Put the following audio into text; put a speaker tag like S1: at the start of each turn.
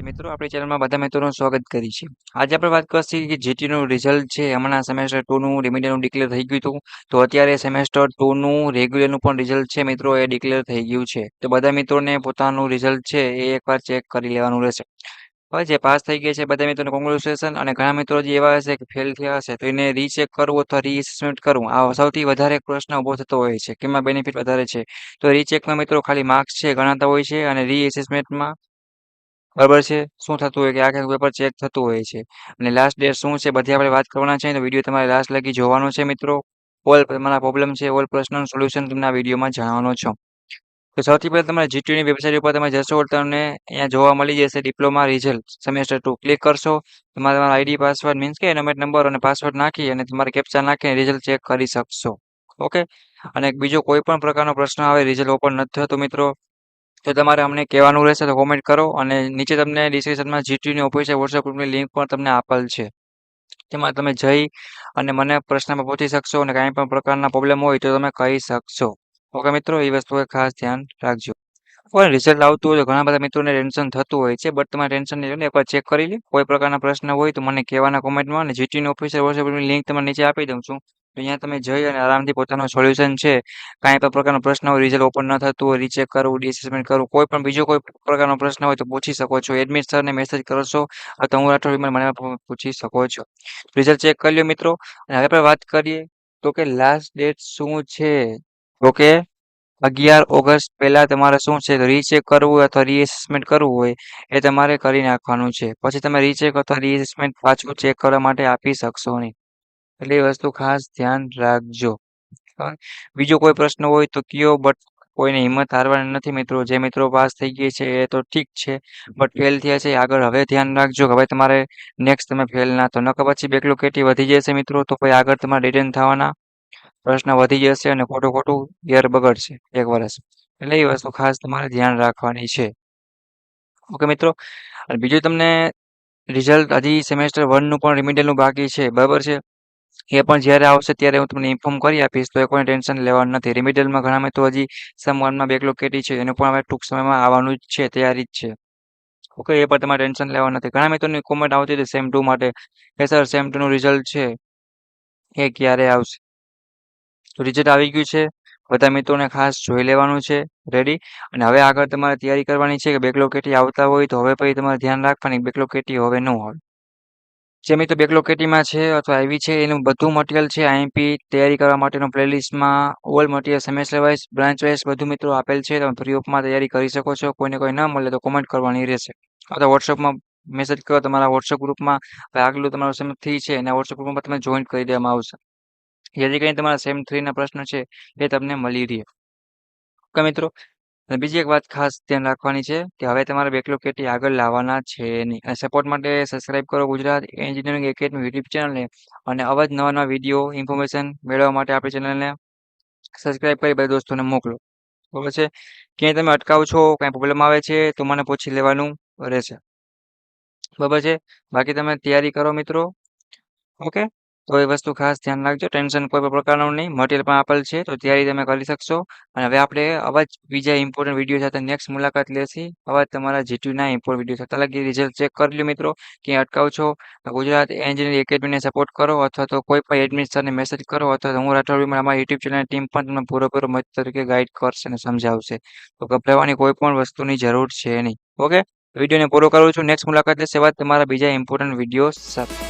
S1: મિત્રો આપણી ચેનલમાં બધા મિત્રોનું સ્વાગત કરી છે. આજે આપણે વાત કરશું કે જીટીનું રિઝલ્ટ છે હમણાં સેમેસ્ટર 2 નું રિમિડિયલનું ડિક્લેર થઈ ગયું હતું. તો અત્યારે સેમેસ્ટર 2 નું રેગ્યુલરનું પણ રિઝલ્ટ છે મિત્રો એ ડિક્લેર થઈ ગયું છે. તો બધા મિત્રોને પોતાનું રિઝલ્ટ છે એ એકવાર ચેક કરી લેવાનું રહેશે. હવે જે પાસ થઈ ગયા છે બધા મિત્રોને કોંગ્રેચ્યુલેશન, અને ઘણા મિત્રો જે એવા હશે કે ફેલ થયા હશે તો એને રીચેક કરવું અથવા રીએસેસમેન્ટ કરવું આ સૌથી વધારે પ્રશ્ન ઊભો થતો હોય છે. કેમાં બેનિફિટ વધારે છે? તો રીચેકમાં મિત્રો ખાલી માર્ક્સ છે ગણાતા હોય છે, અને રીએસેસમેન્ટમાં બરાબર છે શું થતું હોય કે આખે પેપર ચેક થતું હોય છે. અને લાસ્ટ ડેટ શું છે બધી આપણે વાત કરવાના છે. તો વિડીયો તમારે લાસ્ટ લગી જોવાનો છે મિત્રો. ઓલ તમારા પ્રોબ્લેમ છે, ઓલ પ્રશ્નનું સોલ્યુશન તમને આ વિડીયોમાં જણાવવાનો છું. તો સૌથી પહેલા તમારે જીટીયુની વેબસાઇટ ઉપર તમે જશો એટલે તમને અહીંયા જોવા મળી જશે ડિપ્લોમા રિઝલ્ટ સેમેસ્ટર 2 ક્લિક કરશો. તમારે તમારા આઈડી પાસવર્ડ મીન્સ કે એનોમેટ નંબર અને પાસવર્ડ નાખી અને તમારે કેપ્ચા નાખીને રિઝલ્ટ ચેક કરી શકશો. ઓકે. અને બીજો કોઈ પણ પ્રકારનો પ્રશ્ન આવે રિઝલ્ટ ઓપન નથી થતું મિત્રો, તો તમારે અમને કહેવાનું રહેશે તો કોમેન્ટ કરો. અને નીચે તમને ડિસ્ક્રિપ્શનમાં જીટીયુની ઓફિશિયલ વોટ્સએપ ગ્રુપની લિંક પણ તમને આપેલ છે. તેમાં તમે જઈ અને મને પ્રશ્નમાં પૂછી શકશો, અને કાંઈ પણ પ્રકારના પ્રોબ્લેમ હોય તો તમે કહી શકશો. ઓકે મિત્રો, એ વસ્તુ ખાસ ધ્યાન રાખજો. કોઈ રિઝલ્ટ આવતું હોય તો ઘણા બધા મિત્રોને ટેન્શન થતું હોય છે, બટ તમારે ટેન્શન નહીં લો ને, એકવાર ચેક કરી લે. કોઈ પ્રકારના પ્રશ્ન હોય તો મને કહેવાના કોમેન્ટમાં, અને જીટીયુની ઓફિશિયલ વોટ્સએપ ગ્રુપની લિંક તમને નીચે આપી દઉં છું. તો અહીંયા તમે જઈ અને આરામથી પોતાનું સોલ્યુશન છે, કાંઈ પણ પ્રકારનો પ્રશ્ન હોય, રિઝલ્ટ ઓપન ન થતું હોય, રીચેક કરવું, ડીએસેસમેન્ટ કરવું, કોઈ પણ બીજો કોઈ પ્રકારનો પ્રશ્ન હોય તો પૂછી શકો છો. એડમિટ સરને મેસેજ કરશો અથવા હું રાઠોડ મને પૂછી શકો છો. રિઝલ્ટ ચેક કરી લો મિત્રો. અને હવે આપણે વાત કરીએ તો કે લાસ્ટ ડેટ શું છે. તો કે 11 ઓગસ્ટ પહેલા તમારે શું છે તો રીચેક કરવું અથવા રીએસેસમેન્ટ કરવું હોય એ તમારે કરી નાખવાનું છે. પછી તમે રીચેક અથવા રીએસેસમેન્ટ પાછું ચેક કરવા માટે આપી શકશો નહીં. એટલે એ વસ્તુ ખાસ ધ્યાન રાખજો. હા. બીજો કોઈ પ્રશ્ન હોય તો કયો, બટ કોઈને હિંમત હારવાની નથી મિત્રો. જે મિત્રો પાસ થઈ ગયા છે એ તો ઠીક છે, બટ ફેલ થયા છે આગળ હવે ધ્યાન રાખજો કે હવે તમારે નેક્સ્ટ તમે ફેલ ના તો, નકર પછી બેકલોકેટી વધી જશે મિત્રો. તો પછી આગળ તમારે રિટર્ન થવાના પ્રશ્ન વધી જશે અને ખોટું ખોટું યર બગડશે એક વર્ષ. એટલે એ વસ્તુ ખાસ તમારે ધ્યાન રાખવાની છે. ઓકે મિત્રો. અને બીજું તમને રિઝલ્ટ હજી સેમેસ્ટર 1 નું પણ રિમિડિયલનું બાકી છે, બરાબર છે. એ પણ જ્યારે આવશે ત્યારે હું તમને ઇન્ફોર્મ કરી આપીશ, તો એ કોઈ ટેન્શન લેવાનું નથી. રિમિડિયલમાં ઘણા મિત્રો હજી સેમ 1 માં બેકલોકેટી છે એનું પણ હવે ટૂંક સમયમાં આવવાનું જ છે, તૈયારી જ છે. ઓકે, એ પણ તમારે ટેન્શન લેવાનું નથી. ઘણા મિત્રોની કોમેન્ટ આવતી હતી સેમ 2 માટે કે સર સેમ 2 નું રિઝલ્ટ છે એ ક્યારે આવશે. તો રિઝલ્ટ આવી ગયું છે, બધા મિત્રોને ખાસ જોઈ લેવાનું છે. રેડી. અને હવે આગળ તમારે તૈયારી કરવાની છે કે બેકલોકેટી આવતા હોય તો હવે પછી તમારે ધ્યાન રાખવાની બેકલોકેટી હવે ન હોય. જે મિત્રો બેકલોકેટીમાં છે અથવા આવી છે એનું બધું મટીરિયલ છે આઈએમપી તૈયારી કરવા માટેનું પ્લેલિસ્ટમાં all material semester wise branch wise બધું મિત્રો આપેલ છે. તમે ફ્રી ઓફમાં તૈયારી કરી શકો છો. કોઈને કોઈ ના મળે તો કોમેન્ટ કરવાની રહેશે અથવા વોટ્સઅપમાં મેસેજ કરો. તમારા વોટ્સઅપ ગ્રુપમાં આગલું તમારું સેમ 3 છે એના વોટ્સઅપ ગ્રુપમાં તમે જોઈન કરી દેવામાં આવશે. જેથી કરીને તમારા સેમ 3 ના પ્રશ્ન છે એ તમને મળી રહે. ઓકે મિત્રો. અને બીજી એક વાત ખાસ ધ્યાન રાખવાની છે કે હવે તમારે બેકલોકેટી આગળ લાવવાના છે નહીં. અને સપોર્ટ માટે સબસ્ક્રાઇબ કરો ગુજરાત એન્જિનિયરિંગ એકેડમી યુટ્યુબ ચેનલને, અને આવા જ નવા નવા વિડીયો ઇન્ફોર્મેશન મેળવવા માટે આપણી ચેનલને સબસ્ક્રાઇબ કરી બધા દોસ્તોને મોકલો. બરાબર છે. ક્યાંય તમે અટકાવ છો, કાંઈ પ્રોબ્લેમ આવે છે તો મને પૂછી લેવાનું રહેશે. બરાબર છે. બાકી તમે તૈયારી કરો મિત્રો. ઓકે. તો એ વસ્તુ ખાસ ધ્યાન રાખજો. ટેન્શન કોઈ પણ પ્રકારનું નહીં. મટીરિયલ પણ આપેલ છે તો તૈયારી તમે કરી શકશો. અને હવે આપણે આવા જ બીજા ઇમ્પોર્ટન્ટ વિડીયો સાથે નેક્સ્ટ મુલાકાત લેશી. આવા જ તમારા જીટીયુના ઇમ્પોર્ટન્ટ વિડીયો થતા લગી રિઝલ્ટ ચેક કરી લો મિત્રો. ક્યાંય અટકાવ છો તો ગુજરાત એન્જિનિયરિંગ એકેડમીને સપોર્ટ કરો, અથવા તો કોઈ પણ એડમિનિસ્ટ્રેટરને મેસેજ કરો, અથવા તો હું રાઠોડ અમારા યુટ્યુબ ચેનલની ટીમ પણ તમને પૂરેપૂરો મદદ તરીકે ગાઈડ કરશે અને સમજાવશે. તો ગભરાવાની કોઈ પણ વસ્તુની જરૂર છે નહીં. ઓકે. વિડીયોને પૂરો કરું છું. નેક્સ્ટ મુલાકાત લેશે વાત તમારા બીજા ઇમ્પોર્ટન્ટ વિડીયો સાથે.